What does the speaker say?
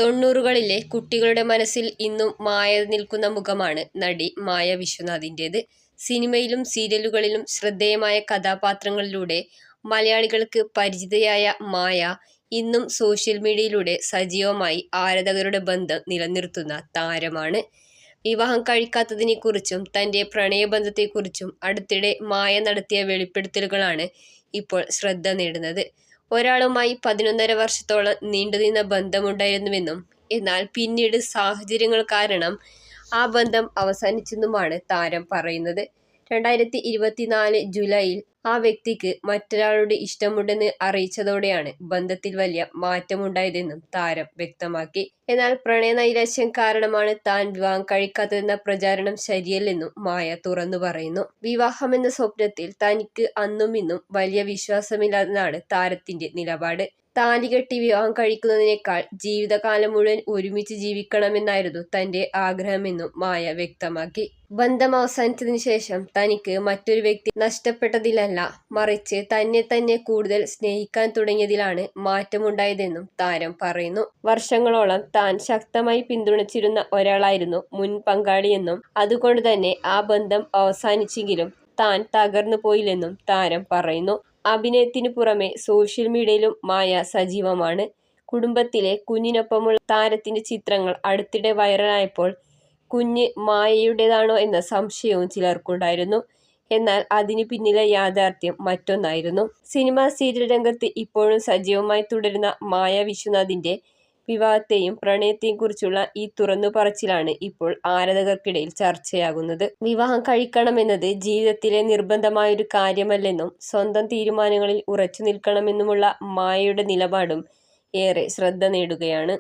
തൊണ്ണൂറുകളിലെ കുട്ടികളുടെ മനസ്സിൽ ഇന്നും മായ നിൽക്കുന്ന മുഖമാണ് നടി മായ വിശ്വനാഥിൻ്റേത്. സിനിമയിലും സീരിയലുകളിലും ശ്രദ്ധേയമായ കഥാപാത്രങ്ങളിലൂടെ മലയാളികൾക്ക് പരിചിതയായ മായ ഇന്നും സോഷ്യൽ മീഡിയയിലൂടെ സജീവമായി ആരാധകരുടെ ബന്ധം നിലനിർത്തുന്ന താരമാണ്. വിവാഹം കഴിക്കാത്തതിനെക്കുറിച്ചും തൻ്റെ പ്രണയബന്ധത്തെക്കുറിച്ചും അടുത്തിടെ മായ നടത്തിയ വെളിപ്പെടുത്തലുകളാണ് ഇപ്പോൾ ശ്രദ്ധ നേടുന്നത്. ഒരാളുമായി 11.5 വർഷത്തോളം നീണ്ടുനിന്ന ബന്ധമുണ്ടായിരുന്നുവെന്നും എന്നാൽ പിന്നീട് സാഹചര്യങ്ങൾ കാരണം ആ ബന്ധം അവസാനിച്ചെന്നുമാണ് താരം പറയുന്നത്. 2024 ജൂലൈയിൽ ആ വ്യക്തിക്ക് മറ്റൊരാളുടെ ഇഷ്ടമുണ്ടെന്ന് അറിയിച്ചതോടെയാണ് ബന്ധത്തിൽ വലിയ മാറ്റമുണ്ടായതെന്നും താരം വ്യക്തമാക്കി. എന്നാൽ പ്രണയനൈരാശ്യം കാരണമാണ് താൻ വിവാഹം കഴിക്കാത്തതെന്ന പ്രചാരണം ശരിയല്ലെന്നും മായ തുറന്നു പറയുന്നു. വിവാഹമെന്ന സ്വപ്നത്തിൽ തനിക്ക് അന്നും ഇന്നും വലിയ വിശ്വാസമില്ലെന്നാണ് താരത്തിന്റെ നിലപാട്. താലി കെട്ടി വിവാഹം കഴിക്കുന്നതിനേക്കാൾ ജീവിതകാലം മുഴുവൻ ഒരുമിച്ച് ജീവിക്കണമെന്നായിരുന്നു തന്റെ ആഗ്രഹമെന്നും മായ വ്യക്തമാക്കി. ബന്ധം അവസാനിച്ചതിനു ശേഷം തനിക്ക് മറ്റൊരു വ്യക്തി നഷ്ടപ്പെട്ടതിലല്ല, മറിച്ച് തന്നെ കൂടുതൽ സ്നേഹിക്കാൻ തുടങ്ങിയതിലാണ് മാറ്റമുണ്ടായതെന്നും താരം പറയുന്നു. വർഷങ്ങളോളം താൻ ശക്തമായി പിന്തുണച്ചിരുന്ന ഒരാളായിരുന്നു മുൻ പങ്കാളിയെന്നും അതുകൊണ്ട് തന്നെ ആ ബന്ധം അവസാനിച്ചെങ്കിലും താൻ തകർന്നു പോയില്ലെന്നും താരം പറയുന്നു. അഭിനയത്തിനു പുറമെ സോഷ്യൽ മീഡിയയിലും മായ സജീവമാണ്. കുടുംബത്തിലെ കുഞ്ഞിനൊപ്പമുള്ള താരത്തിന്റെ ചിത്രങ്ങൾ അടുത്തിടെ വൈറലായപ്പോൾ കുഞ്ഞ് മായയുടേതാണോ എന്ന സംശയവും ചിലർക്കുണ്ടായിരുന്നു. എന്നാൽ അതിനു പിന്നിലെ യാഥാർത്ഥ്യം മറ്റൊന്നായിരുന്നു. സിനിമ സീരിയൽ രംഗത്ത് ഇപ്പോഴും സജീവമായി തുടരുന്ന മായ വിശ്വനാഥിന്റെ വിവാഹത്തെയും പ്രണയത്തെയും കുറിച്ചുള്ള ഈ തുറന്നു പറച്ചിലാണ് ഇപ്പോൾ ആരാധകർക്കിടയിൽ ചർച്ചയാകുന്നത്. വിവാഹം കഴിക്കണമെന്നത് ജീവിതത്തിലെ നിർബന്ധമായൊരു കാര്യമല്ലെന്നും സ്വന്തം തീരുമാനങ്ങളിൽ ഉറച്ചു നിൽക്കണമെന്നുമുള്ള മായയുടെ നിലപാടും ഏറെ ശ്രദ്ധ നേടുകയാണ്.